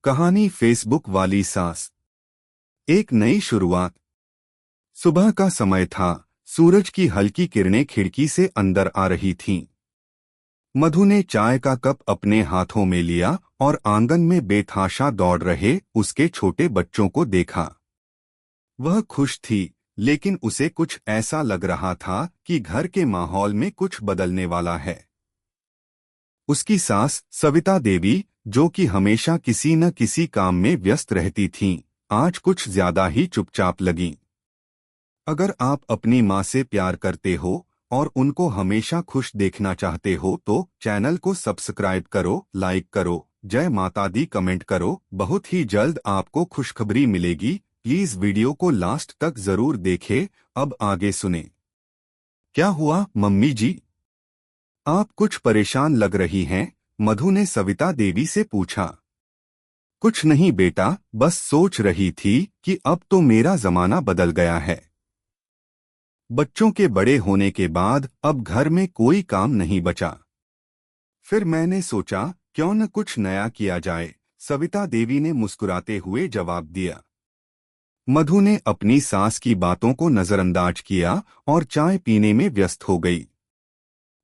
कहानी फेसबुक वाली सास। एक नई शुरुआत। सुबह का समय था। सूरज की हल्की किरणें खिड़की से अंदर आ रही थीं। मधु ने चाय का कप अपने हाथों में लिया और आंगन में बेतहाशा दौड़ रहे उसके छोटे बच्चों को देखा। वह खुश थी, लेकिन उसे कुछ ऐसा लग रहा था कि घर के माहौल में कुछ बदलने वाला है। उसकी सास सविता देवी, जो कि हमेशा किसी न किसी काम में व्यस्त रहती थीं, आज कुछ ज्यादा ही चुपचाप लगीं। अगर आप अपनी माँ से प्यार करते हो और उनको हमेशा खुश देखना चाहते हो तो चैनल को सब्सक्राइब करो, लाइक करो, जय माता दी कमेंट करो। बहुत ही जल्द आपको खुशखबरी मिलेगी। प्लीज वीडियो को लास्ट तक जरूर देखें। अब आगे सुने। क्या हुआ मम्मी जी? आप कुछ परेशान लग रही हैं, मधु ने सविता देवी से पूछा। कुछ नहीं बेटा, बस सोच रही थी कि अब तो मेरा जमाना बदल गया है। बच्चों के बड़े होने के बाद अब घर में कोई काम नहीं बचा। फिर मैंने सोचा क्यों न कुछ नया किया जाए, सविता देवी ने मुस्कुराते हुए जवाब दिया। मधु ने अपनी सास की बातों को नजरअंदाज किया और चाय पीने में व्यस्त हो गई।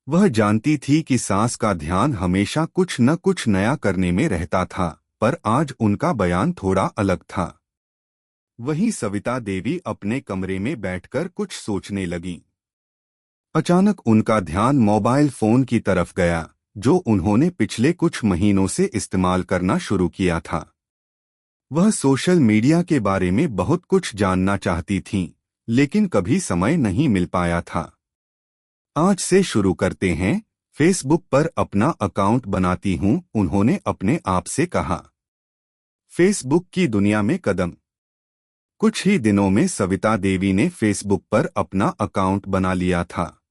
वह जानती थी कि सास का ध्यान हमेशा कुछ न कुछ नया करने में रहता था, पर आज उनका बयान थोड़ा अलग था। वहीं सविता देवी अपने कमरे में बैठकर कुछ सोचने लगीं। अचानक उनका ध्यान मोबाइल फोन की तरफ गया, जो उन्होंने पिछले कुछ महीनों से इस्तेमाल करना शुरू किया था। वह सोशल मीडिया के बारे में बहुत कुछ जानना चाहती थीं, लेकिन कभी समय नहीं मिल पाया था। आज से शुरू करते हैं, फेसबुक पर अपना अकाउंट बनाती हूं, उन्होंने अपने आप से कहा। फेसबुक की दुनिया में कदम। कुछ ही दिनों में सविता देवी ने फेसबुक पर अपना अकाउंट बना लिया था।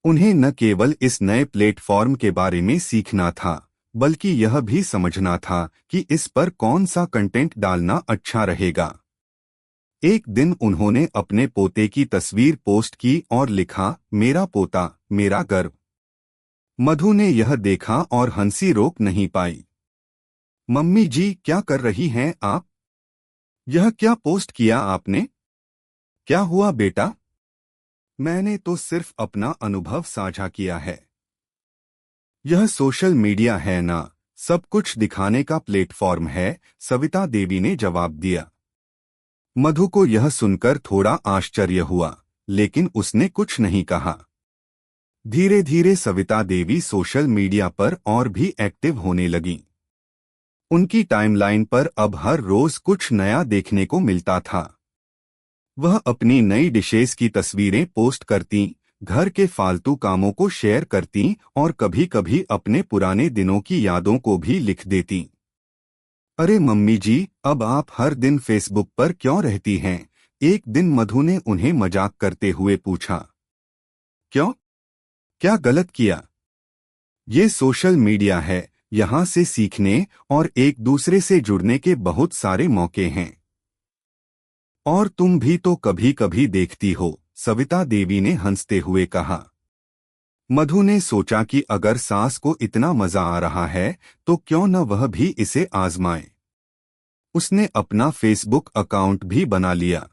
उन्हें न केवल इस नए प्लेटफॉर्म के बारे में सीखना था, बल्कि यह भी समझना था कि इस पर कौन सा कंटेंट डालना अच्छा रहेगा। एक दिन उन्होंने अपने पोते की तस्वीर पोस्ट की और लिखा, मेरा पोता, मेरा गर्व। मधु ने यह देखा और हंसी रोक नहीं पाई। मम्मी जी, क्या कर रही हैं आप? यह क्या पोस्ट किया आपने? क्या हुआ बेटा? मैंने तो सिर्फ अपना अनुभव साझा किया है। यह सोशल मीडिया है ना, सब कुछ दिखाने का प्लेटफॉर्म है, सविता देवी ने जवाब दिया। मधु को यह सुनकर थोड़ा आश्चर्य हुआ, लेकिन उसने कुछ नहीं कहा। धीरे धीरे सविता देवी सोशल मीडिया पर और भी एक्टिव होने लगीं। उनकी टाइमलाइन पर अब हर रोज कुछ नया देखने को मिलता था। वह अपनी नई डिशेस की तस्वीरें पोस्ट करतीं, घर के फालतू कामों को शेयर करतीं और कभी-कभी अपने पुराने दिनों की यादों को भी लिख देतीं। अरे मम्मी जी, अब आप हर दिन फेसबुक पर क्यों रहती हैं? एक दिन मधु ने उन्हें मजाक करते हुए पूछा। क्यों? क्या गलत किया? ये सोशल मीडिया है, यहाँ से सीखने और एक दूसरे से जुड़ने के बहुत सारे मौके हैं। और तुम भी तो कभी कभी देखती हो, सविता देवी ने हंसते हुए कहा। मधु ने सोचा कि अगर सास को इतना मजा आ रहा है तो क्यों न वह भी इसे आजमाए। उसने अपना फेसबुक अकाउंट भी बना लिया।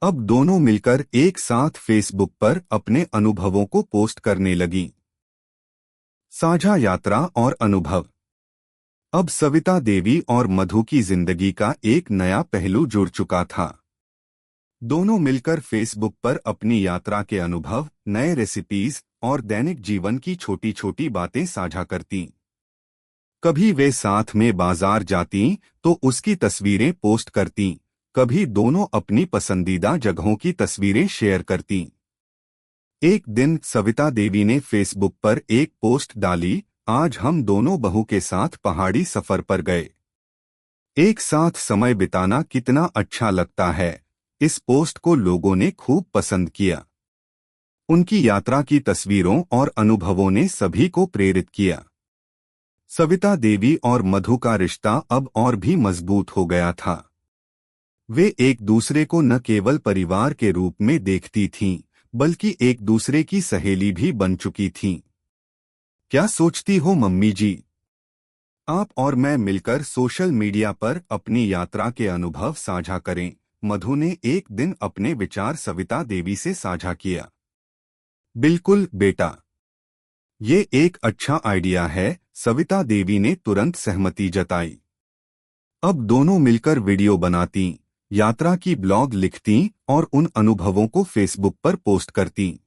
अब दोनों मिलकर एक साथ फेसबुक पर अपने अनुभवों को पोस्ट करने लगीं। साझा यात्रा और अनुभव। अब सविता देवी और मधु की जिंदगी का एक नया पहलू जुड़ चुका था। दोनों मिलकर फेसबुक पर अपनी यात्रा के अनुभव, नए रेसिपीज और दैनिक जीवन की छोटी छोटी बातें साझा करतीं। कभी वे साथ में बाजार जातीं तो उसकी तस्वीरें पोस्ट करतीं, कभी दोनों अपनी पसंदीदा जगहों की तस्वीरें शेयर करतीं। एक दिन सविता देवी ने फेसबुक पर एक पोस्ट डाली, आज हम दोनों बहू के साथ पहाड़ी सफर पर गए। एक साथ समय बिताना कितना अच्छा लगता है। इस पोस्ट को लोगों ने खूब पसंद किया। उनकी यात्रा की तस्वीरों और अनुभवों ने सभी को प्रेरित किया। सविता देवी और मधु का रिश्ता अब और भी मजबूत हो गया था। वे एक दूसरे को न केवल परिवार के रूप में देखती थीं, बल्कि एक दूसरे की सहेली भी बन चुकी थीं। क्या सोचती हो मम्मी जी? आप और मैं मिलकर सोशल मीडिया पर अपनी यात्रा के अनुभव साझा करें। मधु ने एक दिन अपने विचार सविता देवी से साझा किया। बिल्कुल बेटा, ये एक अच्छा आइडिया है, सविता देवी ने तुरंत सहमति जताई। अब दोनों मिलकर वीडियो बनाती, यात्रा की ब्लॉग लिखती और उन अनुभवों को फेसबुक पर पोस्ट करती।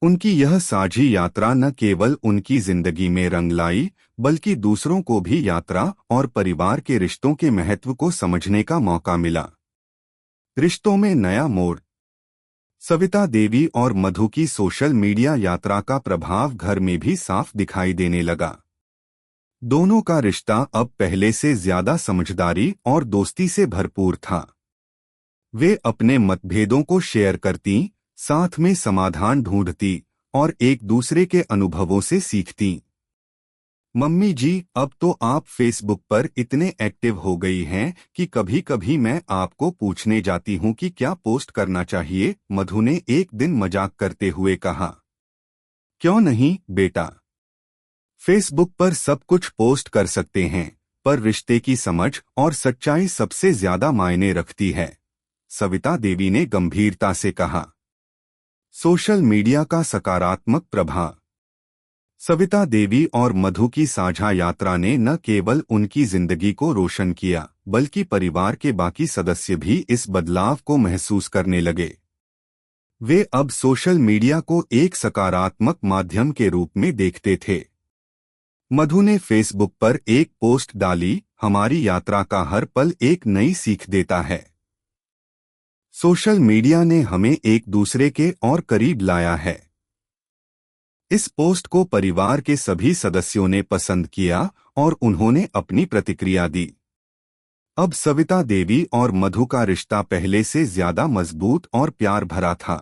उनकी यह साझी यात्रा न केवल उनकी जिंदगी में रंग लाई, बल्कि दूसरों को भी यात्रा और परिवार के रिश्तों के महत्व को समझने का मौका मिला। रिश्तों में नया मोड़। सविता देवी और मधु की सोशल मीडिया यात्रा का प्रभाव घर में भी साफ दिखाई देने लगा। दोनों का रिश्ता अब पहले से ज्यादा समझदारी और दोस्ती से भरपूर था। वे अपने मतभेदों को शेयर करती, साथ में समाधान ढूंढती और एक दूसरे के अनुभवों से सीखती। मम्मी जी, अब तो आप फेसबुक पर इतने एक्टिव हो गई हैं कि कभी कभी मैं आपको पूछने जाती हूं कि क्या पोस्ट करना चाहिए, मधु ने एक दिन मजाक करते हुए कहा। क्यों नहीं बेटा, फेसबुक पर सब कुछ पोस्ट कर सकते हैं, पर रिश्ते की समझ और सच्चाई सबसे ज्यादा मायने रखती है, सविता देवी ने गंभीरता से कहा। सोशल मीडिया का सकारात्मक प्रभाव। सविता देवी और मधु की साझा यात्रा ने न केवल उनकी जिंदगी को रोशन किया, बल्कि परिवार के बाकी सदस्य भी इस बदलाव को महसूस करने लगे। वे अब सोशल मीडिया को एक सकारात्मक माध्यम के रूप में देखते थे। मधु ने फेसबुक पर एक पोस्ट डाली, हमारी यात्रा का हर पल एक नई सीख देता है। सोशल मीडिया ने हमें एक दूसरे के और करीब लाया है। इस पोस्ट को परिवार के सभी सदस्यों ने पसंद किया और उन्होंने अपनी प्रतिक्रिया दी। अब सविता देवी और मधु का रिश्ता पहले से ज्यादा मजबूत और प्यार भरा था।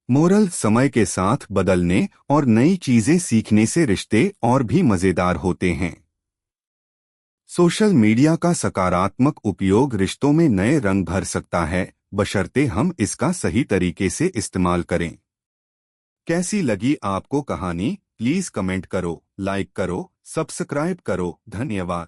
मोरल, समय के साथ बदलने और नई चीजें सीखने से रिश्ते और भी मजेदार होते हैं। सोशल मीडिया का सकारात्मक उपयोग रिश्तों में नए रंग भर सकता है, बशर्ते हम इसका सही तरीके से इस्तेमाल करें। कैसी लगी आपको कहानी? प्लीज कमेंट करो, लाइक करो, सब्सक्राइब करो। धन्यवाद।